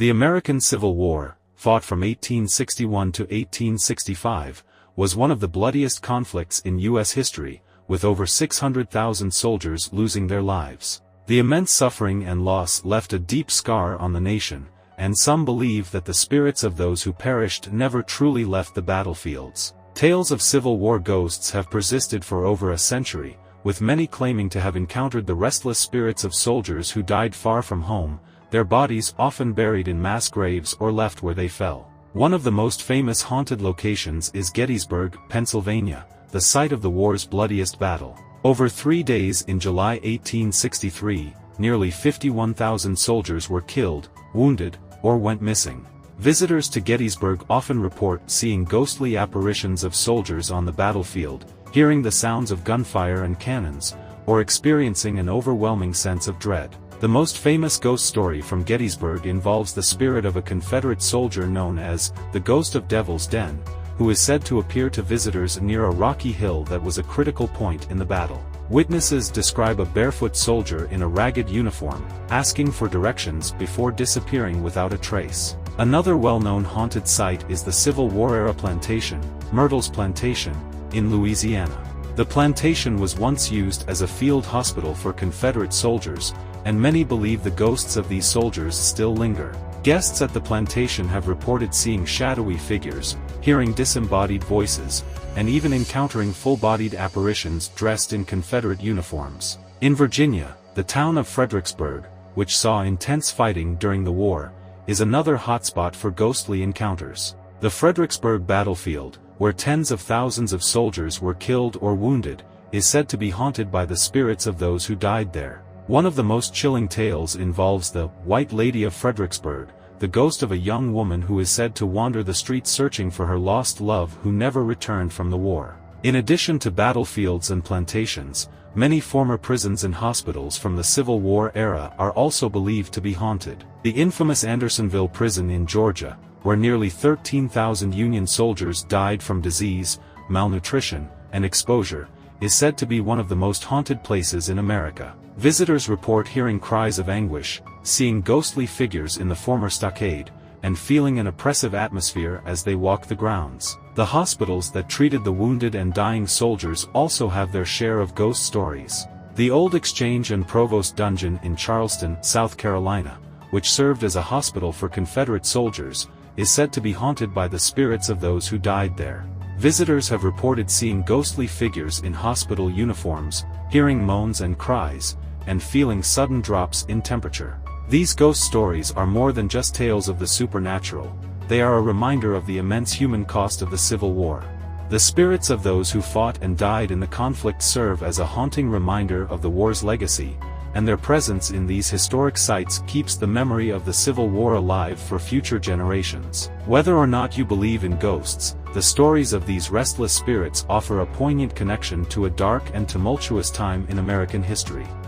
The American Civil War, fought from 1861 to 1865, was one of the bloodiest conflicts in U.S. history, with over 600,000 soldiers losing their lives. The immense suffering and loss left a deep scar on the nation, and some believe that the spirits of those who perished never truly left the battlefields. Tales of Civil War ghosts have persisted for over a century, with many claiming to have encountered the restless spirits of soldiers who died far from home, their bodies often buried in mass graves or left where they fell. One of the most famous haunted locations is Gettysburg, Pennsylvania, the site of the war's bloodiest battle. Over 3 days in July 1863, nearly 51,000 soldiers were killed, wounded, or went missing. Visitors to Gettysburg often report seeing ghostly apparitions of soldiers on the battlefield, hearing the sounds of gunfire and cannons, or experiencing an overwhelming sense of dread. The most famous ghost story from Gettysburg involves the spirit of a Confederate soldier known as the Ghost of Devil's Den, who is said to appear to visitors near a rocky hill that was a critical point in the battle. Witnesses describe a barefoot soldier in a ragged uniform, asking for directions before disappearing without a trace. Another well-known haunted site is the Civil War-era plantation, Myrtle's Plantation, in Louisiana. The plantation was once used as a field hospital for Confederate soldiers, and many believe the ghosts of these soldiers still linger. Guests at the plantation have reported seeing shadowy figures, hearing disembodied voices, and even encountering full-bodied apparitions dressed in Confederate uniforms. In Virginia, the town of Fredericksburg, which saw intense fighting during the war, is another hotspot for ghostly encounters. The Fredericksburg battlefield, where tens of thousands of soldiers were killed or wounded, is said to be haunted by the spirits of those who died there. One of the most chilling tales involves the White Lady of Fredericksburg, the ghost of a young woman who is said to wander the streets searching for her lost love who never returned from the war. In addition to battlefields and plantations, many former prisons and hospitals from the Civil War era are also believed to be haunted. The infamous Andersonville prison in Georgia, where nearly 13,000 Union soldiers died from disease, malnutrition, and exposure, is said to be one of the most haunted places in America. Visitors report hearing cries of anguish, seeing ghostly figures in the former stockade, and feeling an oppressive atmosphere as they walk the grounds. The hospitals that treated the wounded and dying soldiers also have their share of ghost stories. The old Exchange and Provost Dungeon in Charleston, South Carolina, which served as a hospital for Confederate soldiers, is said to be haunted by the spirits of those who died there. Visitors have reported seeing ghostly figures in hospital uniforms, hearing moans and cries, and feeling sudden drops in temperature. These ghost stories are more than just tales of the supernatural, they are a reminder of the immense human cost of the Civil War. The spirits of those who fought and died in the conflict serve as a haunting reminder of the war's legacy, and their presence in these historic sites keeps the memory of the Civil War alive for future generations. Whether or not you believe in ghosts, the stories of these restless spirits offer a poignant connection to a dark and tumultuous time in American history.